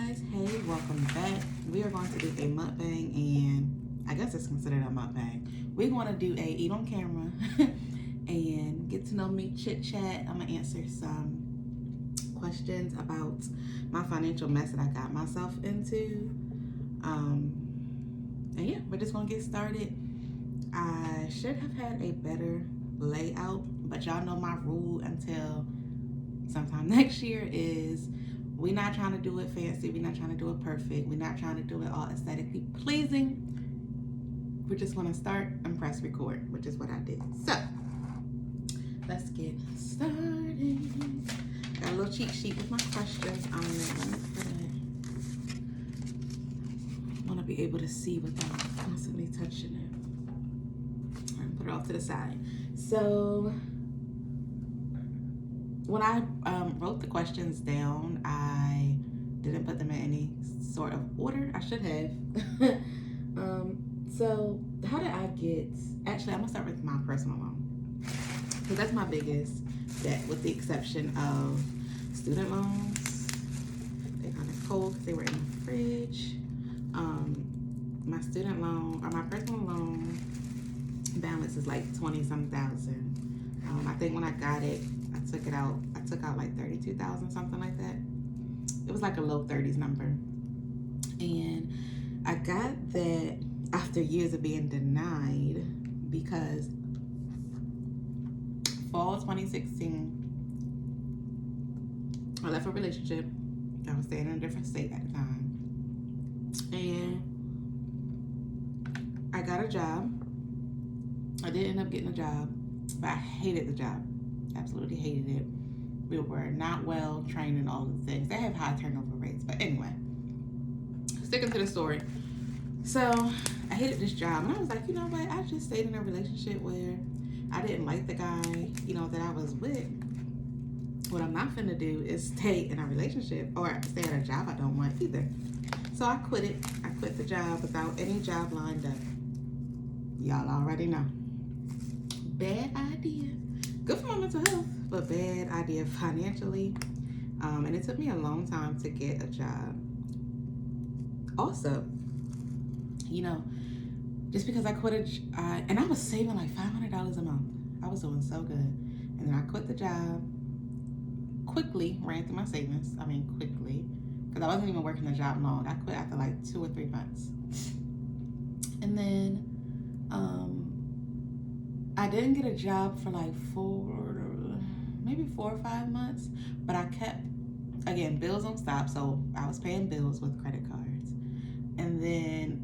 guys, hey, welcome back. We are going to do a mukbang, and I guess it's considered a mukbang. We're going to do a eat on camera and get to know me, chit chat. I'm gonna answer some questions about my financial mess that I got myself into. And yeah, we're just gonna get started. I should have had a better layout, but y'all know my rule until sometime next year is we're not trying to do it fancy, we're not trying to do it perfect, we're not trying to do it all aesthetically pleasing. We're just gonna start and press record, which is what I did. So let's get started. Got a little cheat sheet with my questions on it. I want to be able to see without constantly touching it. I'm gonna put it off to the side. So when I wrote the questions down, I didn't put them in any sort of order. I should have. So how did I get, actually I'm gonna start with my personal loan, because that's my biggest debt, with the exception of student loans. They're kind of cold because they were in the fridge. My student loan, or my personal loan balance is like 20-some thousand. I think when I got it, I took out like 32,000, something like that. It was like a low 30s number. And I got that after years of being denied, because fall 2016, I left a relationship. I was staying in a different state at the time. And I got a job. I did end up getting a job, but I hated the job. Absolutely hated it. We were not well trained in all of the things. They have high turnover rates. But anyway, sticking to the story. So I hated this job. And I was like, you know what? I just stayed in a relationship where I didn't like the guy, that I was with. What I'm not finna do is stay in a relationship or stay at a job I don't want either. So I quit it. I quit the job without any job lined up. Y'all already know. Bad idea. Good for my mental health, but bad idea financially. And it took me a long time to get a job. Also, just because I quit and I was saving like $500 a month. I was doing so good. And then I quit the job, quickly ran through my savings. Quickly, because I wasn't even working the job long. I quit after like 2 or 3 months. And then I didn't get a job for like 4 or 5 months, but I kept, again, bills don't stop, so I was paying bills with credit cards. And then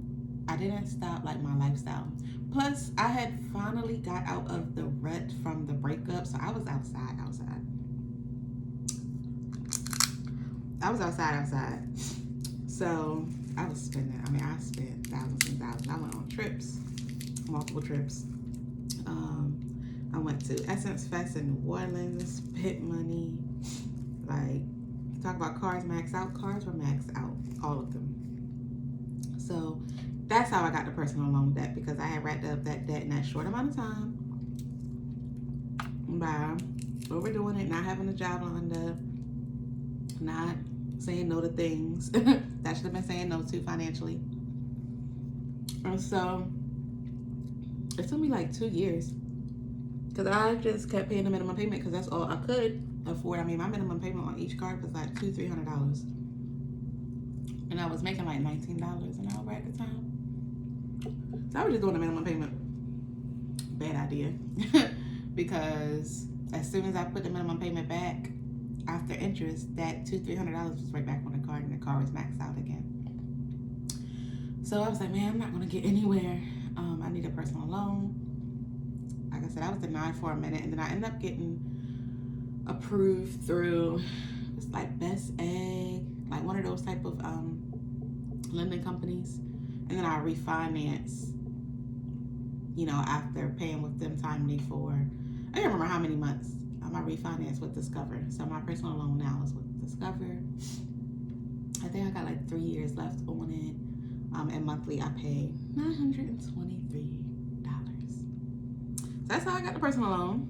I didn't stop like my lifestyle. Plus, I had finally got out of the rut from the breakup, so I was outside. So I was spending, I spent thousands and thousands. I went on trips, multiple trips. I went to Essence Fest in New Orleans and spent money. Like, talk about cars max out. Cars were maxed out, all of them. So that's how I got the personal loan debt, because I had racked up that debt in that short amount of time by overdoing it, not having a job lined up, not saying no to things that should have been saying no to financially. And so it took me like 2 years, because I just kept paying the minimum payment, because that's all I could afford. My minimum payment on each card was like $200-$300, and I was making like $19 an hour at the time. So I was just doing a minimum payment. Bad idea. Because as soon as I put the minimum payment back after interest, that $200-$300 was right back on the card, and the card was maxed out again. So I was like, man, I'm not gonna get anywhere. I need a personal loan. Like I said, I was denied for a minute, and then I ended up getting approved through, it's like Best Egg, like one of those type of lending companies. And then I refinanced, after paying with them timely for, I don't remember how many months. I refinanced with Discover. So my personal loan now is with Discover. I think I got like 3 years left on it. And monthly I pay $923. So that's how I got the personal loan.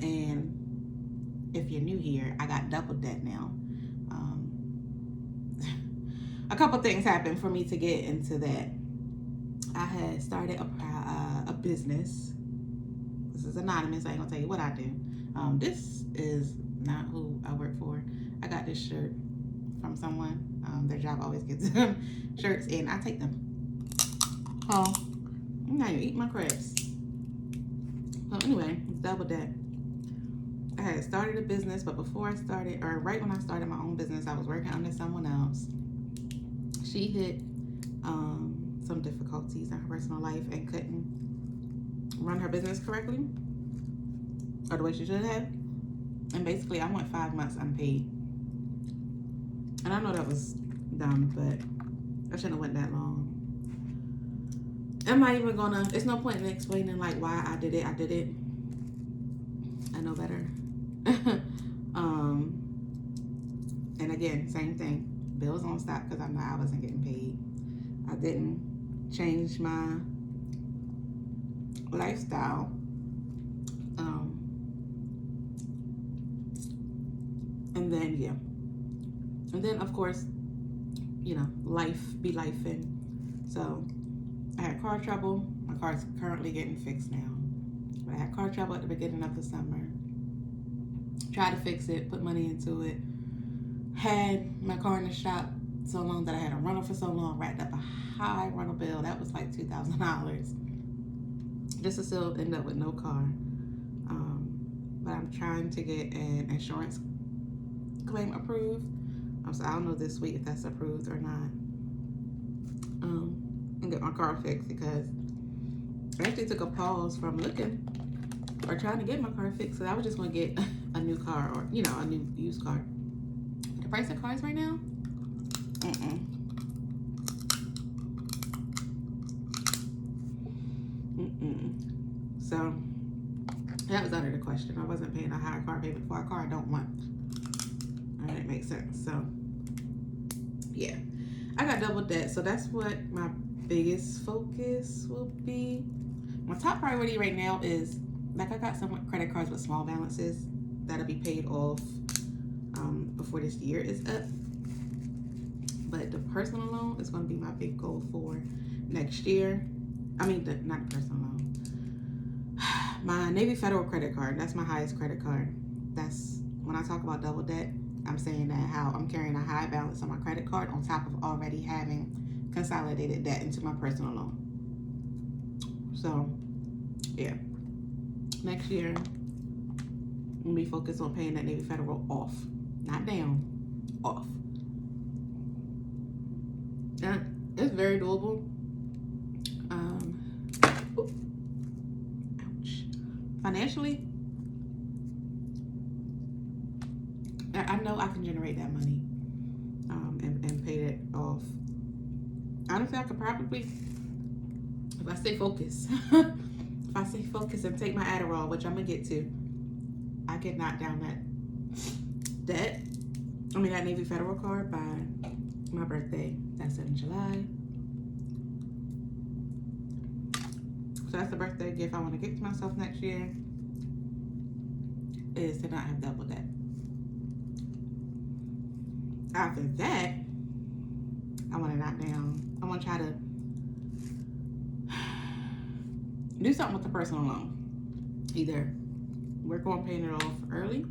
And if you're new here, I got double debt now. a couple things happened for me to get into that. I had started a business. This is anonymous. I ain't gonna tell you what I do. This is not who I work for. I got this shirt from someone. Their job always gets shirts, and I take them. Oh, I'm not even eating my crabs. So anyway, double that. I had started a business, but before I started, or right when I started my own business, I was working under someone else. She hit some difficulties in her personal life and couldn't run her business correctly, or the way she should have. And basically, I went 5 months unpaid. And I know that was dumb, but I shouldn't have went that long. I'm not even gonna, it's no point in explaining like why I did it. I did it. I know better. And again, same thing. Bills don't stop because I wasn't getting paid. I didn't change my lifestyle. And then, yeah. And then, of course, you know, life be lifing. So I had car trouble. My car's currently getting fixed now. But I had car trouble at the beginning of the summer. Tried to fix it, put money into it. Had my car in the shop so long that I had a rental for so long, racked up a high rental bill. That was like $2,000. Just to still end up with no car. But I'm trying to get an insurance claim approved. So I don't know this week if that's approved or not. And get my car fixed because I actually took a pause from looking or trying to get my car fixed. So I was just going to get a new car or, you know, a new used car. The price of cars right now? So that was out of the question. I wasn't paying a higher car payment for a car I don't want. All right, makes sense. So yeah, I got double debt. So that's what my biggest focus will be. My top priority right now is, like, I got some credit cards with small balances that'll be paid off before this year is up. But the personal loan is going to be my big goal for next year. I mean, not the personal loan. My Navy Federal credit card, that's my highest credit card. That's, when I talk about double debt, I'm saying that how I'm carrying a high balance on my credit card on top of already having consolidated debt into my personal loan. So, yeah. Next year, I'm going to be focused on paying that Navy Federal off. Not down, off. And it's very doable. Ouch. Financially, I know I can generate that money and pay it off. Honestly, I could probably, if I stay focused, if I stay focused and take my Adderall, which I'm going to get to, I could knock down that debt. I mean, that Navy Federal card by my birthday. That's in July. So that's the birthday gift I want to get to myself next year, is to not have double debt. After that, I want to knock down, I want to try to do something with the personal loan. Either work on paying it off early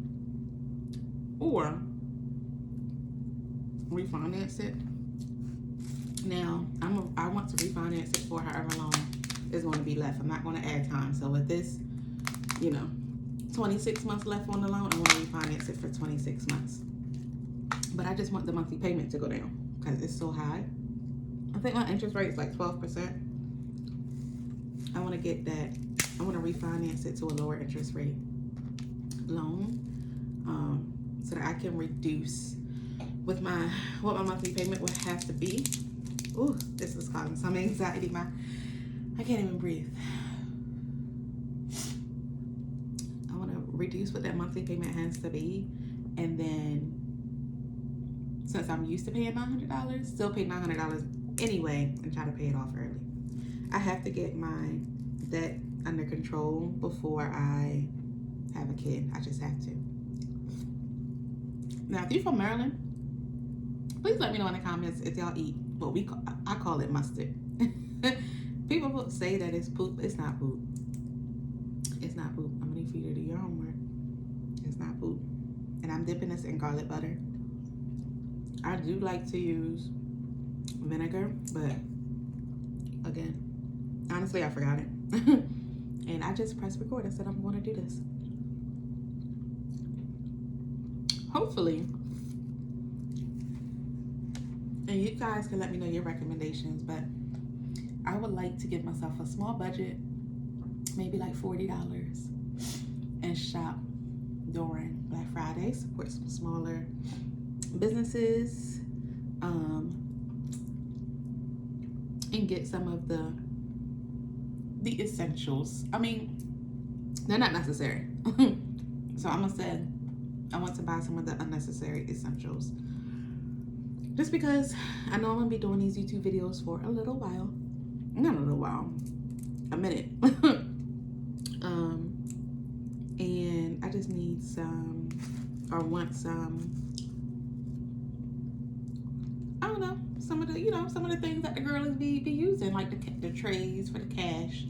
or refinance it. Now, I want to refinance it for however long is going to be left. I'm not going to add time. So with this, 26 months left on the loan, I want to refinance it for 26 months. But I just want the monthly payment to go down because it's so high. I think my interest rate is like 12%. I want to get that. I want to refinance it to a lower interest rate loan, so that I can reduce with what my monthly payment would have to be. Ooh, this is causing some anxiety. I can't even breathe. I want to reduce what that monthly payment has to be, and then since I'm used to paying $900, still pay $900 anyway and try to pay it off early. I have to get my debt under control before I have a kid. I just have to. Now, if you're from Maryland, Please let me know in the comments if y'all eat what I call it mustard. People say that it's poop. It's not poop. It's not poop. I'm gonna need for you to do your homework. It's not poop. And I'm dipping this in garlic butter. I do like to use vinegar, but again, honestly, I forgot it. And I just pressed record. I said I'm going to do this. Hopefully, and you guys can let me know your recommendations, but I would like to give myself a small budget, maybe like $40, and shop during Black Friday, support some smaller businesses, and get some of the essentials. I mean, they're not necessary. So I'm gonna say I want to buy some of the unnecessary essentials. Just because I know I'm gonna be doing these YouTube videos for a little while. Not a little while, a minute. And I just need some, or want some, I don't know, some of the, some of the things that the girls be using, like the trays for the cash.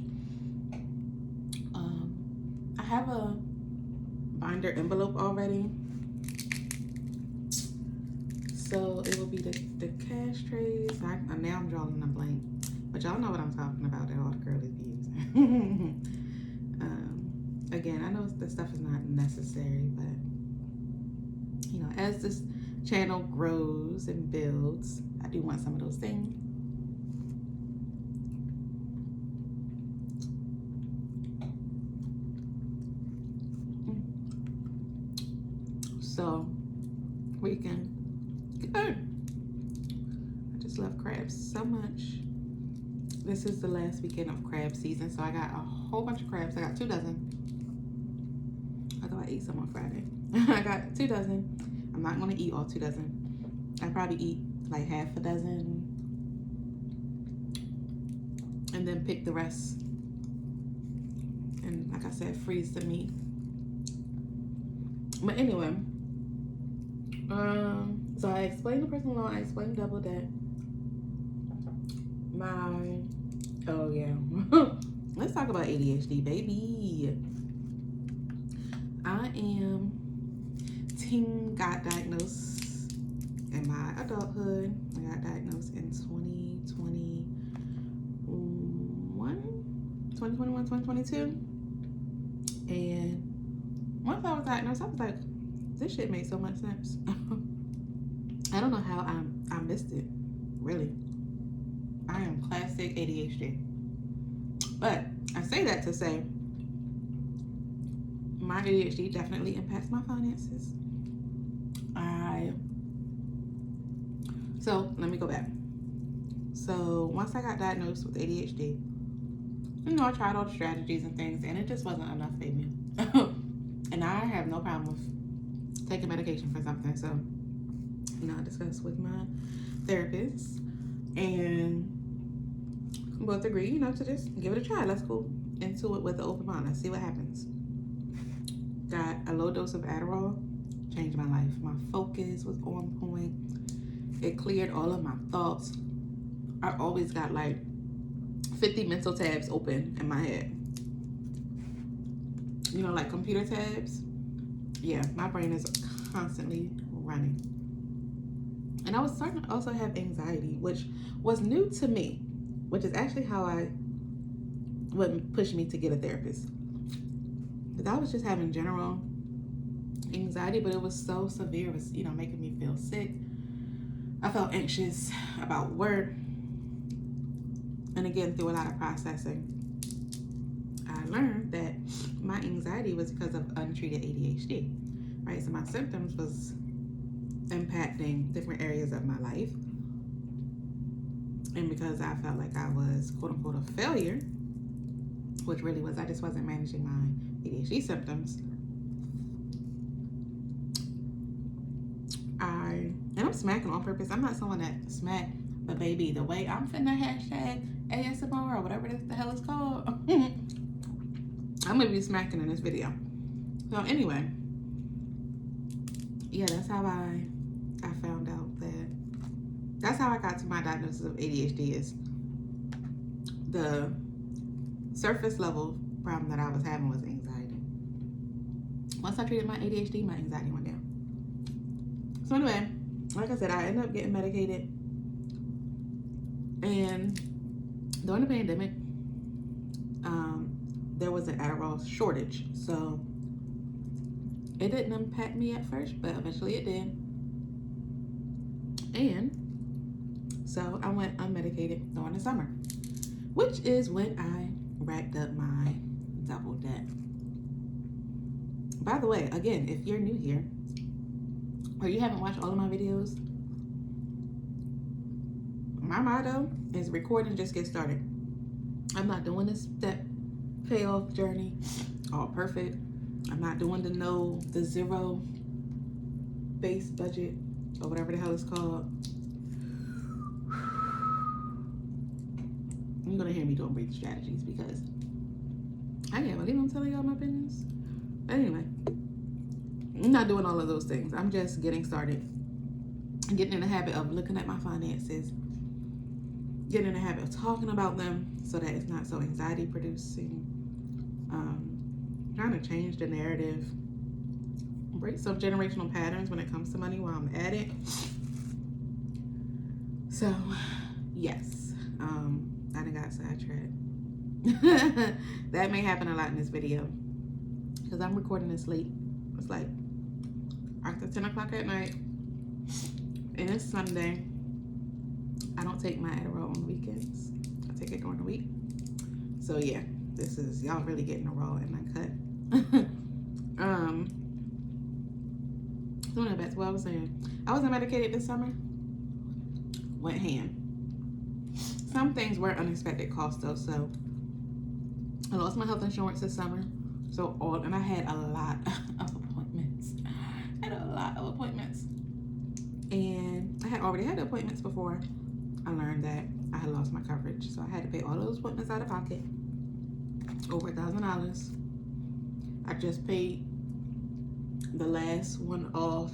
I have a binder envelope already. So it will be the cash trays. Now I'm drawing a blank. But y'all know what I'm talking about that all the girlies be using. Again, I know the stuff is not necessary, but as this channel grows and builds, I do want some of those things. So we can go. I just love crabs so much. This is the last weekend of crab season, so I got a whole bunch of crabs. I got 2 dozen. Although I ate some on Friday. I got 2 dozen. I'm not going to eat all 2 dozen. I probably eat like half a dozen and then pick the rest. And like I said, freeze the meat. But anyway, so I explained the personal loan, I explained double debt. Oh yeah. Let's talk about ADHD, baby. I am got diagnosed in my adulthood. I got diagnosed in 2022. And once I was diagnosed, I was like, this shit makes so much sense. I don't know how I missed it, really. I am classic ADHD. But I say that to say my ADHD definitely impacts my finances. So let me go back. So once I got diagnosed with ADHD, I tried all the strategies and things, and it just wasn't enough for me. And I have no problem with taking medication for something. So, I discussed with my therapist, and we both agree, to just give it a try. Let's go into it with an open mind. Let's see what happens. Got a low dose of Adderall, changed my life. My focus was on point. It cleared all of my thoughts. I always got like 50 mental tabs open in my head. Like computer tabs. Yeah, my brain is constantly running. And I was starting to also have anxiety, which was new to me, which is actually how what pushed me to get a therapist. Because I was just having general anxiety, but it was so severe. It was, making me feel sick. I felt anxious about work. And again, through a lot of processing, I learned that my anxiety was because of untreated ADHD, right? So my symptoms was impacting different areas of my life. And because I felt like I was, quote unquote, a failure, which really was, I just wasn't managing my ADHD symptoms. And I'm smacking on purpose. I'm not someone that smack, but baby, the way I'm finna hashtag ASMR or whatever the hell it's called, I'm gonna be smacking in this video. So anyway, yeah, that's how I found out that that's how I got to my diagnosis of ADHD. Is the surface level problem that I was having was anxiety. Once I treated my ADHD, my anxiety went down. So anyway, like I said, I ended up getting medicated, and during the pandemic, there was an Adderall shortage, so it didn't impact me at first, but eventually it did. And so I went unmedicated during the summer, which is when I racked up my double debt. By the way, again, if you're new here or you haven't watched all of my videos, my motto is record and just get started. I'm not doing this step payoff journey all perfect. I'm not doing the zero base budget or whatever the hell it's called. You're gonna hear me doing breathing strategies because I can't believe I'm telling y'all my business. But anyway, I'm not doing all of those things. I'm just getting started, getting in the habit of looking at my finances, getting in the habit of talking about them so that it's not so anxiety producing. Trying to change the narrative, break some generational patterns when it comes to money while I'm at it. So yes, I done got sidetracked. That may happen a lot in this video because I'm recording this late. It's like after 10 o'clock at night, and it's Sunday. I don't take my Adderall on the weekends. I take it during the week. So yeah, this is y'all really getting a raw and uncut. So back to what I was saying. I wasn't medicated this summer. Went ham. Some things were unexpected costs though. So I lost my health insurance this summer. So and I had a lot of appointments. And I had already had appointments before I learned that I had lost my coverage. So I had to pay all those appointments out of pocket. Over $1,000. I just paid the last one off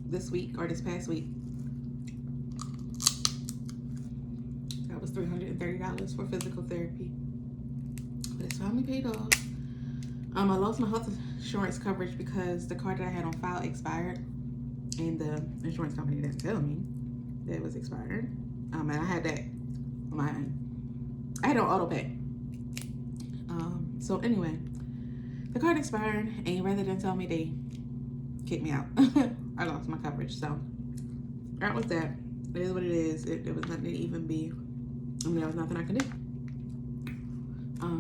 this week or this past week. That was $330 for physical therapy. But it's finally paid off. I lost my health insurance coverage because the card that I had on file expired, and the insurance company didn't tell me that it was expired. And I had that I had it on auto pay. So anyway, the card expired, and rather than tell me, they kicked me out. I lost my coverage. So that was that. It is what it is. It was nothing to even be. There was nothing I could do.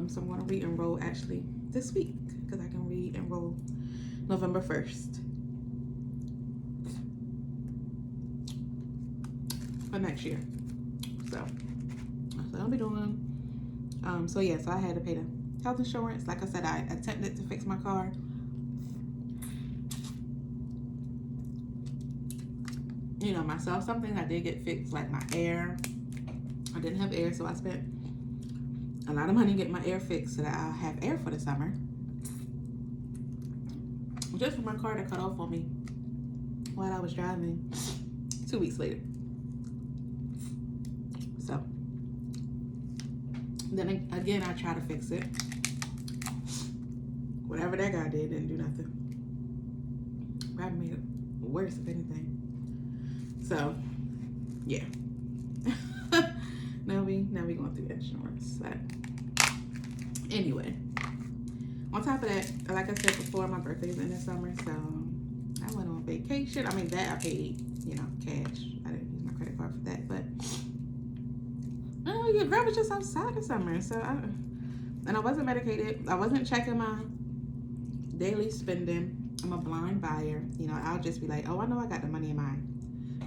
So I'm going to re-enroll actually this week because I can re-enroll November 1st for next year. So that's what I'll be doing. So yeah, so I had to pay the health insurance. Like I said, I attempted to fix my car. Myself, something I did get fixed, like my air. I didn't have air, so I spent a lot of money getting my air fixed so that I'll have air for the summer. Just for my car to cut off on me while I was driving 2 weeks later. So then again, I tried to fix it. Whatever that guy did didn't do nothing. Probably made it worse, if anything. So, yeah. now we going through insurance. But anyway, on top of that, like I said before, my birthday's in the summer, so I went on vacation. I mean, that I paid, cash. I didn't use my credit card for that, but your girl was just outside this summer, so I wasn't medicated. I wasn't checking my daily spending. I'm a blind buyer. I'll just be like, oh, I know I got the money in my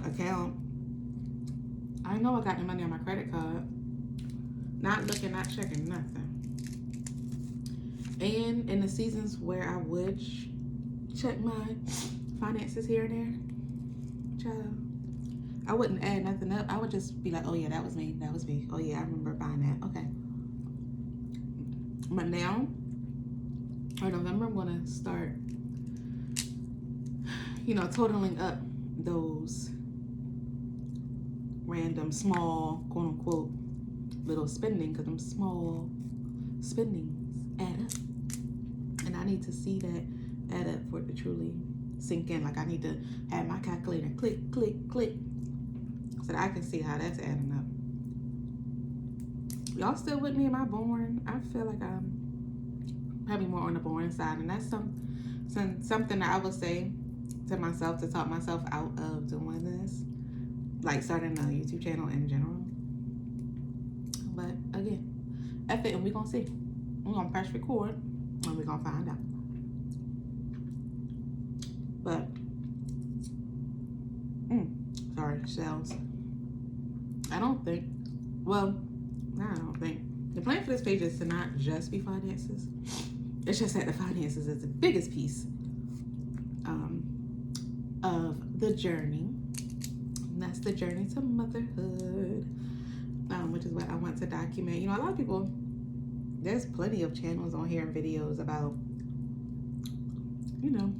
account. I know I got the money on my credit card. Not looking, not checking, nothing. And in the seasons where I would check my finances here and there, child, I wouldn't add nothing up. I would just be like, oh yeah, that was me. Oh yeah, I remember buying that. Okay. But now, or November, I'm gonna start, totaling up those random small, quote unquote, little spending, because them small spendings add up. And I need to see that add up for it to truly sink in. Like, I need to have my calculator click, click, click, so that I can see how that's adding up. Y'all still with me? Am I boring? I feel like I'm probably more on the boring side, and that's something that I would say to myself to talk myself out of doing this, like starting a YouTube channel in general. But again, F it, and we're gonna see. We're gonna press record and we're gonna find out. But sorry, shells. I don't think the plan for this page is to not just be finances. It's just that the finances is the biggest piece of the journey. And that's the journey to motherhood, which is what I want to document. You know, a lot of people, there's plenty of channels on here and videos about, you know,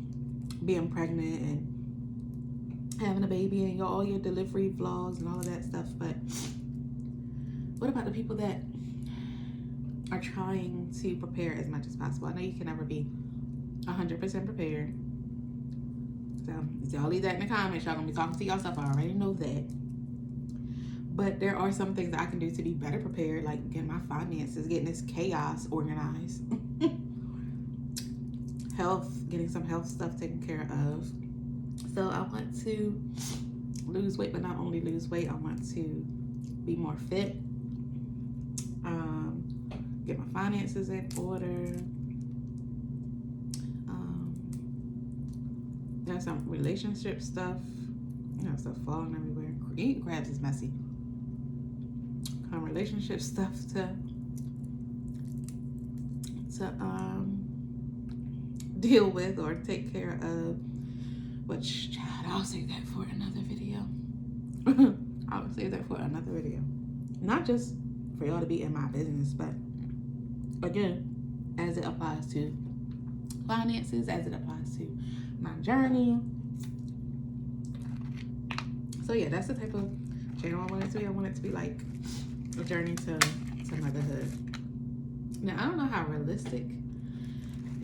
being pregnant and having a baby and all your delivery vlogs and all of that stuff. But what about the people that are trying to prepare as much as possible? I know you can never be 100% prepared. So if y'all leave that in the comments, y'all gonna be talking to yourself. I already know that. But there are some things that I can do to be better prepared, like getting my finances, getting this chaos organized. Health, getting some health stuff taken care of. So I want to lose weight, but not only lose weight, I want to be more fit. Get my finances in order. There's some relationship stuff. You know, stuff falling everywhere. Eating crabs is messy. Relationship stuff to deal with or take care of. Which, child, I'll save that for another video. I'll save that for another video. Not just for y'all to be in my business, but again, as it applies to finances, as it applies to my journey. So yeah, that's the type of channel I want it to be. I want it to be like a journey to motherhood. Now, I don't know how realistic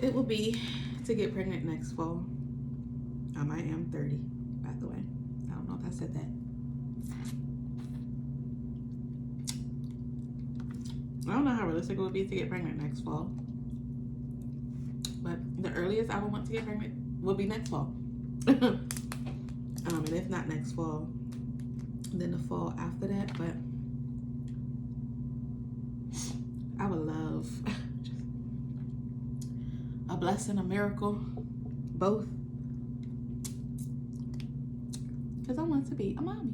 it will be to get pregnant next fall. I am 30, by the way. I don't know if I said that. I don't know how realistic it would be to get pregnant next fall. But the earliest I would want to get pregnant will be next fall. And if not next fall, then the fall after that. But I would love a blessing, a miracle, both. Because I want to be a mommy.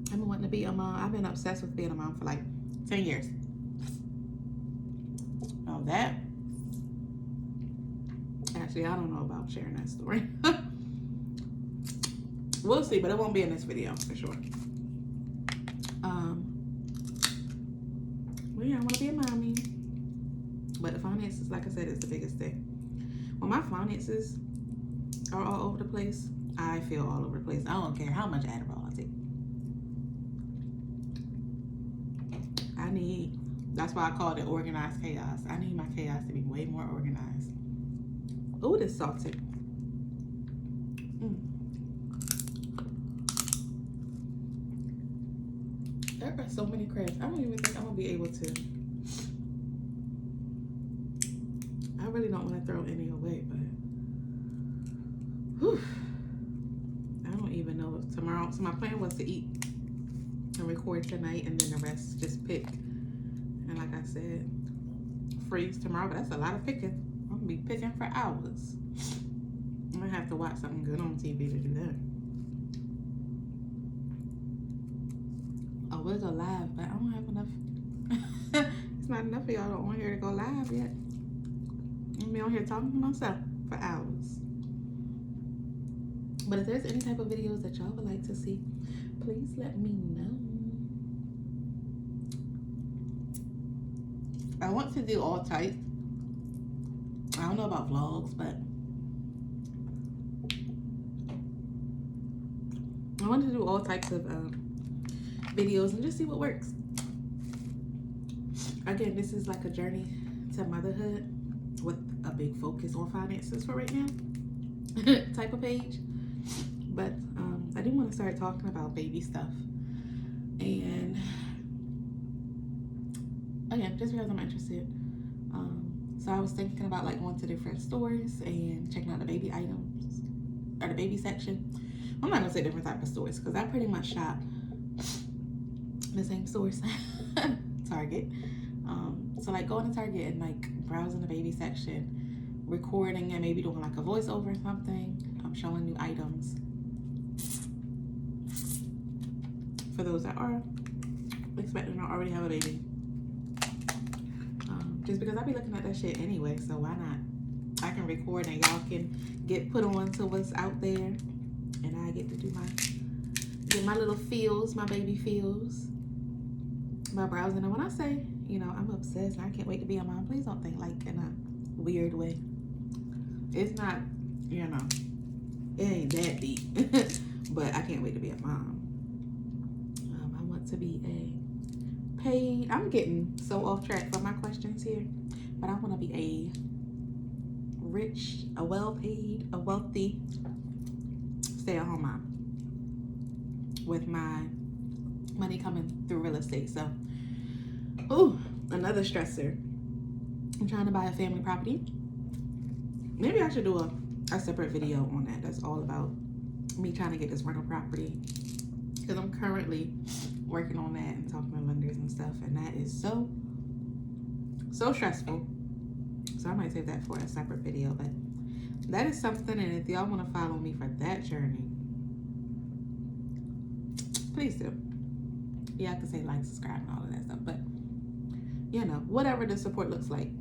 I've been wanting to be a mom. I've been obsessed with being a mom for like 10 years. Now that, actually, I don't know about sharing that story. We'll see, but it won't be in this video for sure. Well, yeah, I want to be a mommy. But the finances, like I said, is the biggest thing. When my finances are all over the place, I feel all over the place. I don't care how much Adderall I take. That's why I call it organized chaos. I need my chaos to be way more organized. Oh, this salted. There are so many crabs. I don't even think I'm gonna be able to. I really don't want to throw any away, but whew, I don't even know if tomorrow. So my plan was to eat and record tonight, and then the rest just pick. And like I said, freeze tomorrow. But that's a lot of picking. I'm gonna be picking for hours. I'm gonna have to watch something good on TV to do that. Oh, we'll go live, but I don't have enough. It's not enough of y'all on here to go live yet. I'm be on here talking to myself for hours. But if there's any type of videos that y'all would like to see, please let me know. I want to do all types. I don't know about vlogs, but I wanted to do all types of videos and just see what works. Again, this is like a journey to motherhood with a big focus on finances for right now type of page. But I do want to start talking about baby stuff. And again, just because I'm interested. So I was thinking about like going to different stores and checking out the baby items or the baby section. I'm not gonna say different type of stores because I pretty much shop the same stores. Target. So like going to Target and like browsing the baby section, recording and maybe doing like a voiceover or something. I'm showing new items for those that are expecting to already have a baby. Just because I be looking at that shit anyway, so why not? I can record and y'all can get put on to what's out there, and I get to do my little feels, my baby feels by browsing. And when I say, you know, I'm obsessed and I can't wait to be a mom, please don't think like in a weird way. It's not, you know, it ain't that deep. But I can't wait to be a mom. I want to be a paid, I'm getting so off track for my questions here, but I want to be a rich, a well-paid, a wealthy stay-at-home mom with my money coming through real estate. So, ooh, another stressor. I'm trying to buy a family property. Maybe I should do a separate video on that. That's all about me trying to get this rental property, because I'm currently working on that and talking to lenders and stuff, and that is so stressful. So I might save that for a separate video, but that is something. And if y'all want to follow me for that journey, please do. Yeah, I can say like, subscribe, and all of that stuff, but you know, whatever the support looks like.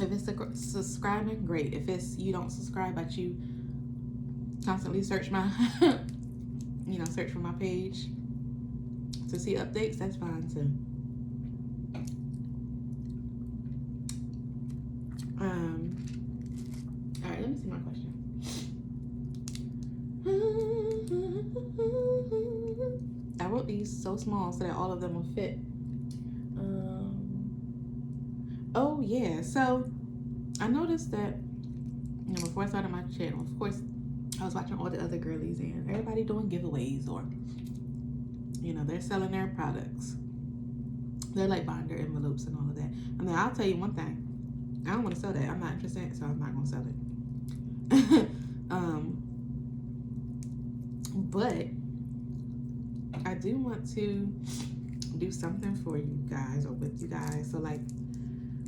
If it's subscribing, great. If it's you don't subscribe but you constantly search my search for my page to see updates, that's fine too. All right, let me see my question. I wrote these so small so that all of them will fit. Oh yeah, so I noticed that, you know, before I started my channel, of course, I was watching all the other girlies and everybody doing giveaways, or you know, they're selling their products. They're like buying their envelopes and all of that. I mean, I'll tell you one thing. I don't want to sell that. I'm not interested, so I'm not going to sell it. But I do want to do something for you guys or with you guys. So like,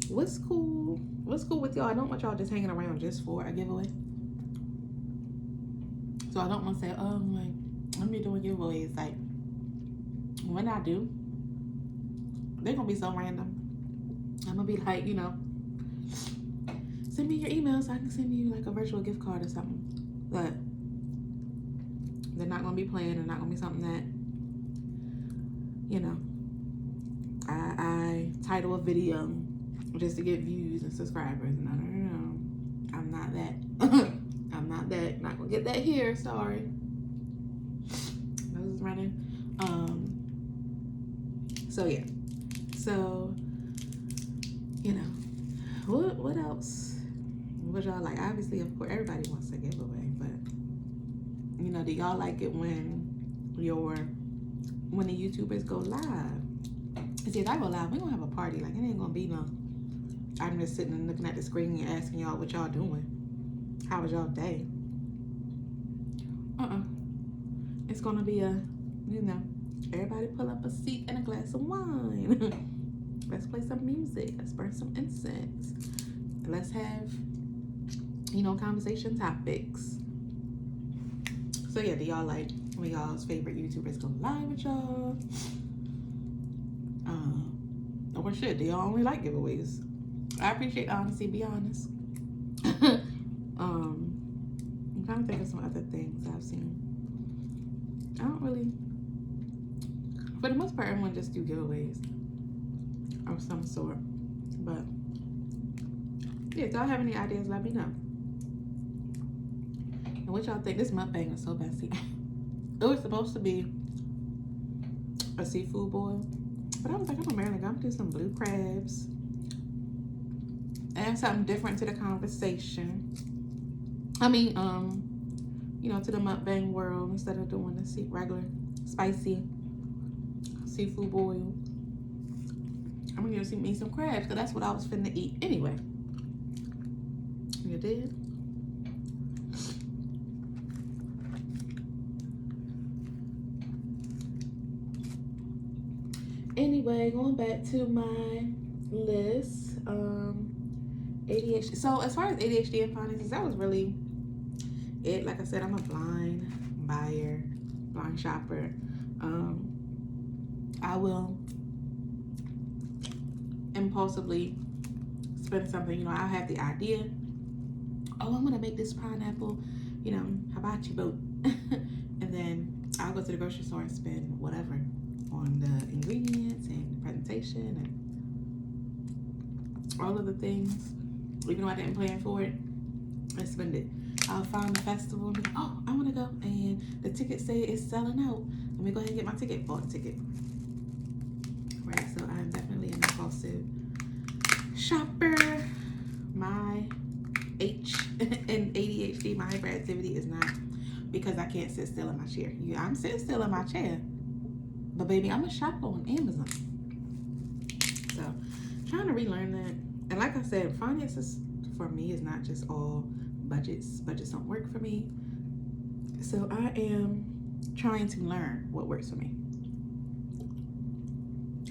what's cool with y'all? I don't want y'all just hanging around just for a giveaway. So I don't want to say, oh, like, I'm be doing giveaways. Like, when I do, they're gonna be so random. I'm gonna be like, you know, send me your email so I can send you like a virtual gift card or something. But they're not gonna be playing. They're not gonna be something that, you know, I title a video just to get views and subscribers. No. I'm not that. I'm not that. Not gonna get that here. Sorry. Nose is running. So yeah. So, you know, what else would y'all like? Obviously, of course, everybody wants a giveaway, but you know, do y'all like it when the YouTubers go live? See, if I go live, we're gonna have a party. Like, it ain't gonna be no, I'm just sitting and looking at the screen and asking y'all what y'all doing. How was y'all day? It's gonna be a, you know, everybody pull up a seat and a glass of wine. Let's play some music. Let's burn some incense. Let's have, you know, conversation topics. So yeah, do y'all like when y'all's favorite YouTubers go live with y'all? Or shit, do y'all only like giveaways? I appreciate honesty, be honest. I'm trying to think of some other things I've seen. I don't really, for the most part, everyone just do giveaways of some sort. But yeah, if y'all have any ideas, let me know. And what y'all think? This mukbang is so messy. It was supposed to be a seafood boil, but I was like, I'm gonna do some blue crabs. Add something different to the conversation. I mean, you know, to the mukbang world, instead of doing the regular spicy seafood boil. I'm gonna see me some crabs, because that's what I was finna eat anyway. You did? Anyway, going back to my list, ADHD. So as far as ADHD and finances, that was really it. Like I said, I'm a blind buyer, blind shopper. I will impulsively spend something. You know, I'll have the idea. Oh, I'm gonna make this pineapple, you know, hibachi boat, and then I'll go to the grocery store and spend whatever on the ingredients and the presentation and all of the things. Even though I didn't plan for it, I spend it. I'll find the festival and be like, oh, I want to go, and the tickets say it's selling out. Let me go ahead and get my ticket. Bought a ticket. Right, so I'm definitely an impulsive shopper. My H and ADHD, my hyperactivity is not because I can't sit still in my chair. I'm sitting still in my chair, but baby, I'm a shopper on Amazon. So, trying to relearn that. And like I said, finances for me is not just all budgets. Budgets don't work for me. So I am trying to learn what works for me.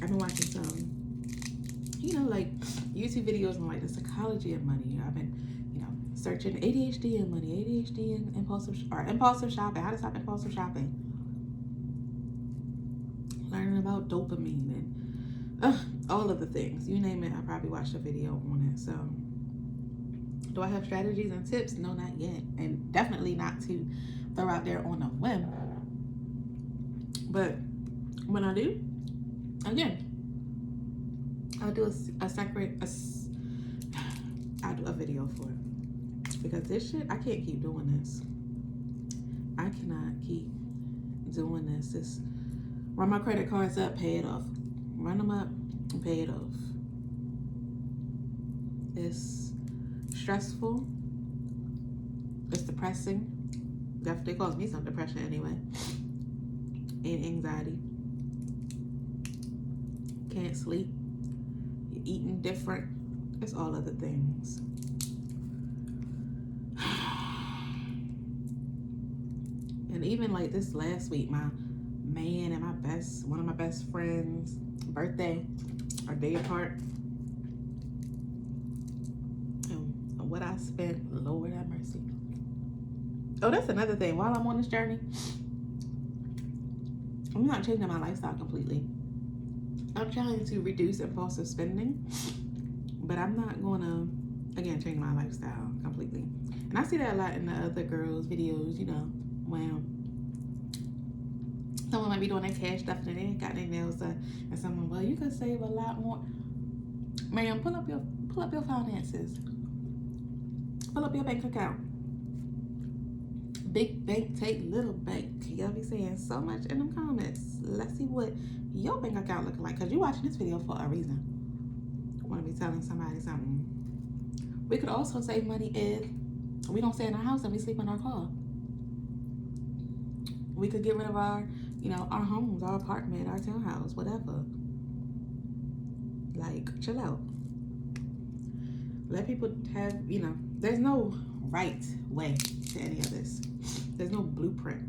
I've been watching some, you know, like YouTube videos on like the psychology of money. I've been, you know, searching ADHD and money, ADHD and impulsive shopping, how to stop impulsive shopping. Learning about dopamine and all of the things. You name it, I probably watched a video on it. So, do I have strategies and tips? No, not yet. And definitely not to throw out there on a whim. But when I do, again, I'll do I'll do a video for it. Because this shit, I can't keep doing this. I cannot keep doing this. It's run my credit cards up, pay it off. Run them up and pay it off. It's stressful. It's depressing. Definitely caused me some depression anyway. And anxiety. Can't sleep. You're eating different. It's all other things. And even like this last week, my man and one of my best friends' birthday, our day apart. And what I spent, Lord have mercy. Oh, that's another thing. While I'm on this journey, I'm not changing my lifestyle completely. I'm trying to reduce impulsive spending, but I'm not gonna, again, change my lifestyle completely. And I see that a lot in the other girls' videos, you know, when someone might be doing their cash stuff and they ain't got their nails done, and someone, well, you could save a lot more. Ma'am, pull up your finances. Pull up your bank account. Big bank take little bank. Y'all be saying so much in them comments. Let's see what your bank account looking like, because you're watching this video for a reason. I want to be telling somebody something. We could also save money if we don't stay in our house and we sleep in our car. We could get rid of our, you know, our homes, our apartment, our townhouse, whatever. Like, chill out. Let people have, you know, there's no right way to any of this. There's no blueprint.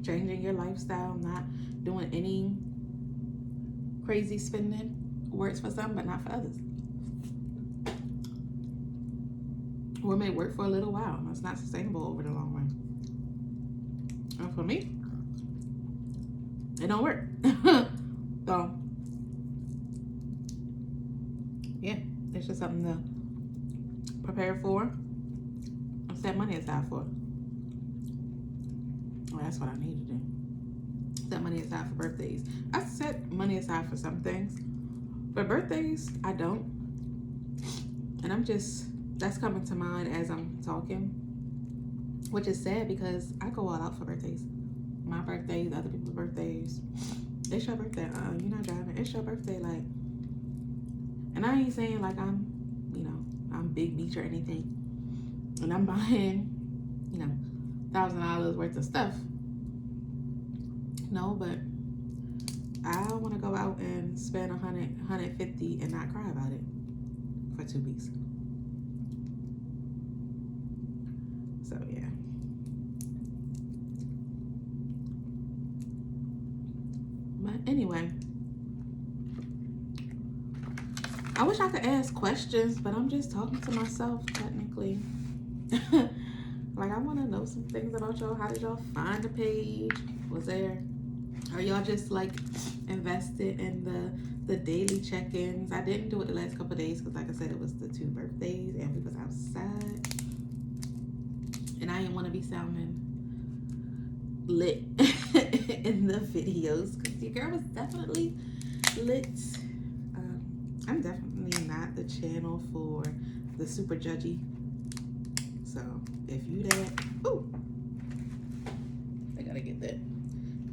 Changing your lifestyle, not doing any crazy spending works for some, but not for others. Or may work for a little while. It's not sustainable over the long run. And for me, it don't work. So, yeah, it's just something to prepare for and set money aside for. Well, that's what I need to do. Set money aside for birthdays. I set money aside for some things, but birthdays, I don't. And that's coming to mind as I'm talking. which is sad because I go all out for birthdays. My birthdays, other people's birthdays. It's your birthday. You're not driving. It's your birthday. Like, and I ain't saying like I'm big beach or anything. And I'm buying, $1,000 worth of stuff. No, but I want to go out and spend $100, $150 and not cry about it for 2 weeks. So yeah. But anyway, I wish I could ask questions, but I'm just talking to myself technically. Like, I want to know some things about y'all. How did y'all find the page? Are y'all just like invested in the daily check-ins? I didn't do it the last couple of days because, like I said, it was the 2 birthdays and we was outside, and I didn't want to be sounding lit in the videos because your girl was definitely lit. I'm definitely not the channel for the super judgy. So if you that, ooh, I gotta get that.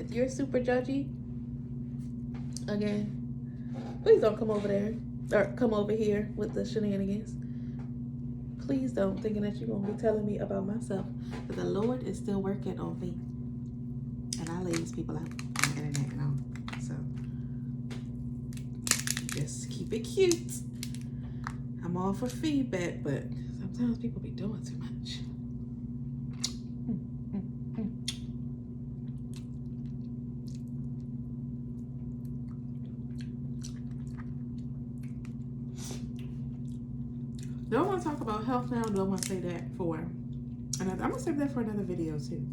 If you're super judgy, again, please don't come over there or come over here with the shenanigans. Please don't, thinking that you're gonna be telling me about myself. But the Lord is still working on me, and I ladies people out on the internet and all. So just keep it cute. I'm all for feedback, but sometimes people be doing too much. Do I want to talk about health now? Do I want to say that for another? I'm going to save that for another video too.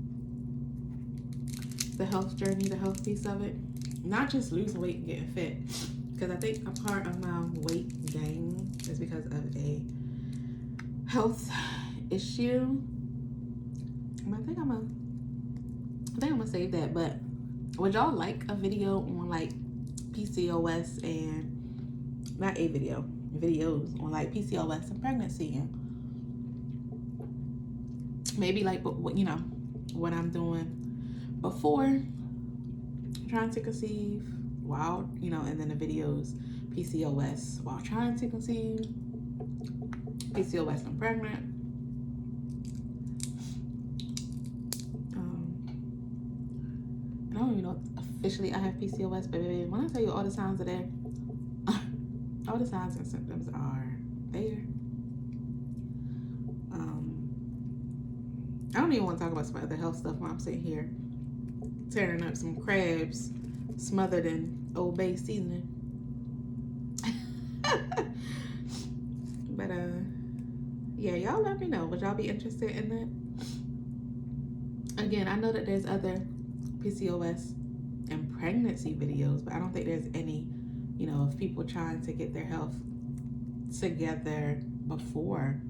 The health journey, the health piece of it. Not just losing weight and getting fit. Because I think a part of my weight gain is because of a health issue. But I think I'm gonna save that. But would y'all like a video on like PCOS and not a video, videos on like PCOS and pregnancy, and maybe like what I'm doing before trying to conceive, while and then the videos PCOS while trying to conceive, PCOS and pregnant. I don't even know officially I have PCOS, but baby, when I tell you all the signs are there, all the signs and symptoms are there. I don't even want to talk about some other health stuff while I'm sitting here tearing up some crabs smothered in Old Bay seasoning. But yeah, y'all let me know. Would y'all be interested in that? Again, I know that there's other PCOS and pregnancy videos, but I don't think there's any, of people trying to get their health together before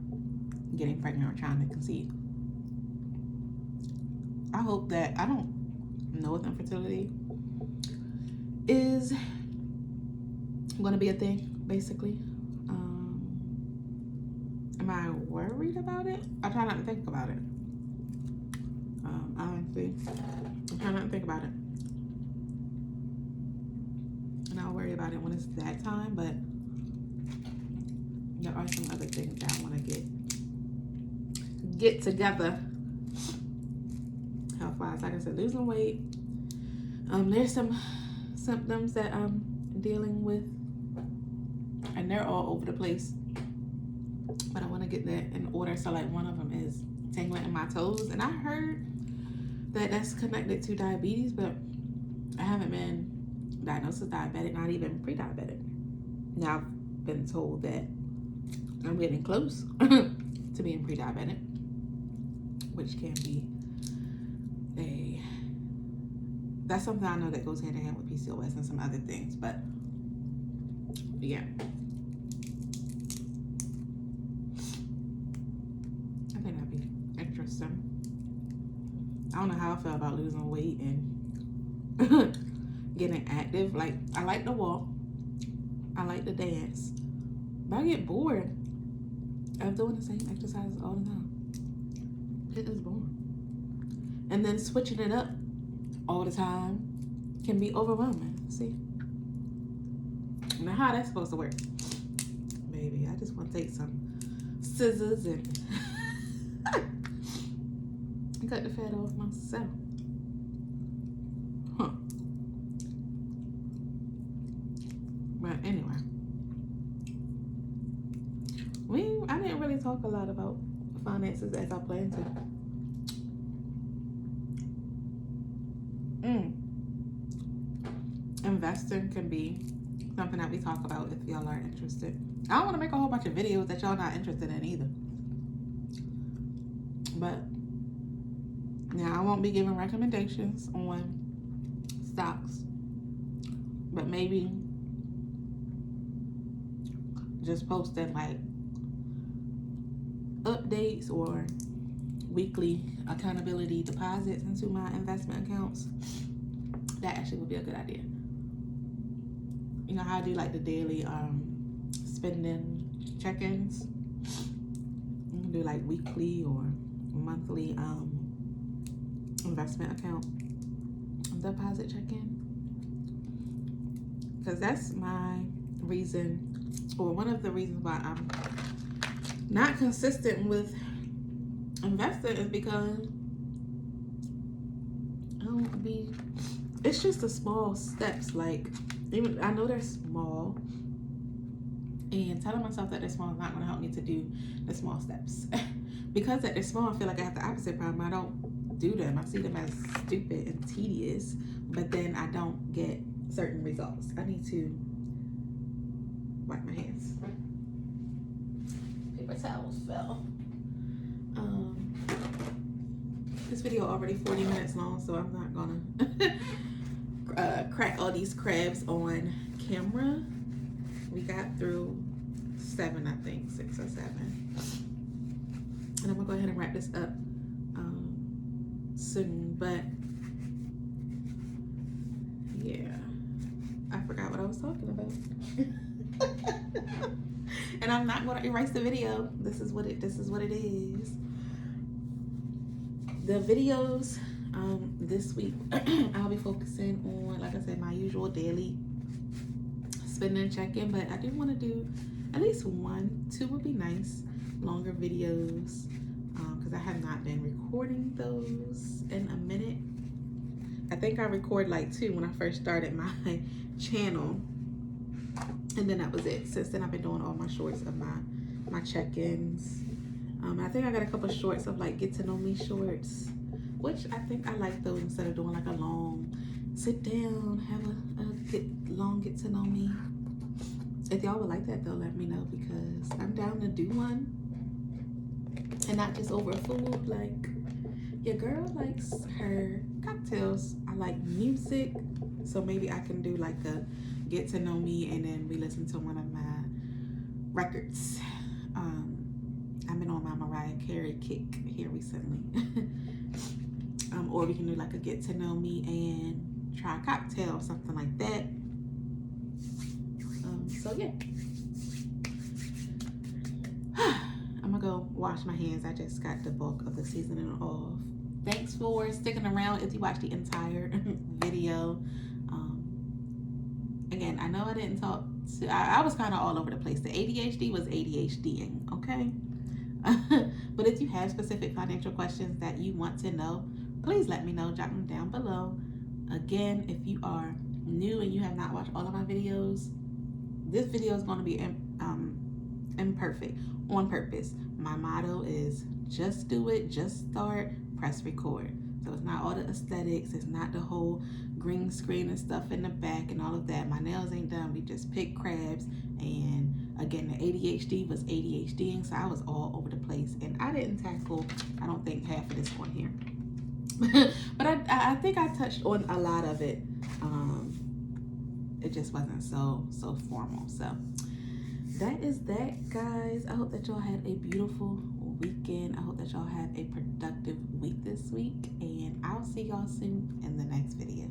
getting pregnant or trying to conceive. I hope that, I don't know if infertility is going to be a thing, basically. Am I worried about it? I try not to think about it. Honestly, I try not to think about it. And I'll worry about it when it's that time, but there are some other things that I want to get together health-wise. Like I said, losing weight. There's some symptoms that I'm dealing with, and they're all over the place, but I want to get that in order. So like one of them is tingling in my toes, and I heard that that's connected to diabetes, but I haven't been diagnosed as diabetic, not even pre-diabetic. Now I've been told that I'm getting close to being pre-diabetic, which can be that's something I know that goes hand in hand with PCOS and some other things, but yeah. I think that'd be interesting. I don't know how I feel about losing weight and getting active. Like, I like to walk, I like to dance, but I get bored of doing the same exercises all the time. It is boring. And then switching it up all the time can be overwhelming. See? Now how that's supposed to work? Baby, I just want to take some scissors and cut the fat off myself. Huh. But anyway. I didn't really talk a lot about finances as I planned to. Investing can be something that we talk about if y'all are interested. I don't want to make a whole bunch of videos that y'all not interested in either. But now I won't be giving recommendations on stocks, but maybe just posting like updates or weekly accountability deposits into my investment accounts. That actually would be a good idea. You know how I do like the daily spending check-ins? You can do like weekly or monthly investment account deposit check-in. Because that's my reason, or one of the reasons why I'm not consistent with investing is because it's just the small steps. Like, even I know they're small, and telling myself that they're small is not going to help me to do the small steps. Because that they're small, I feel like I have the opposite problem. I don't do them. I see them as stupid and tedious, but then I don't get certain results. I need to wipe my hands. Paper towels fell. This video already 40 minutes long, so I'm not gonna crack all these crabs on camera. We got through 7, I think, 6 or 7. And I'm gonna go ahead and wrap this up soon, but yeah, I forgot what I was talking about. And I'm not gonna erase the video. This is what it is. The videos this week, I'll be focusing on, like I said, my usual daily spending check-in, but I do want to do at least 1, 2 would be nice, longer videos, because I have not been recording those in a minute. I think I recorded like 2 when I first started my channel, and then that was it. Since then, I've been doing all my shorts of my check-ins. I think I got a couple shorts of like get to know me shorts, which I think I like those instead of doing like a long sit down, have a long get to know me. If y'all would like that though, let me know, because I'm down to do one, and not just over food. Like, your girl likes her cocktails. I like music, so maybe I can do like a get to know me, and then we listen to one of my records. I've been on my Mariah Carey kick here recently. Or we can do like a get to know me and try a cocktail, something like that. So yeah. I'm gonna go wash my hands. I just got the bulk of the seasoning off. Thanks for sticking around if you watched the entire video. Again, I know I didn't talk to, I was kind of all over the place. The ADHD was ADHDing, okay? But if you have specific financial questions that you want to know, please let me know. Drop them down below. Again, if you are new and you have not watched all of my videos, this video is going to be imperfect on purpose. My motto is just do it, just start, press record. So it's not all the aesthetics, it's not the whole green screen and stuff in the back and all of that. My nails ain't done. We just picked crabs. And again, the ADHD was ADHDing, so I was all over the place, and I didn't tackle, I don't think, half of this on here. But I think I touched on a lot of it. It just wasn't so formal. So that is that, guys. I hope that y'all had a beautiful weekend. I hope that y'all have a productive week this week, and I'll see y'all soon in the next video.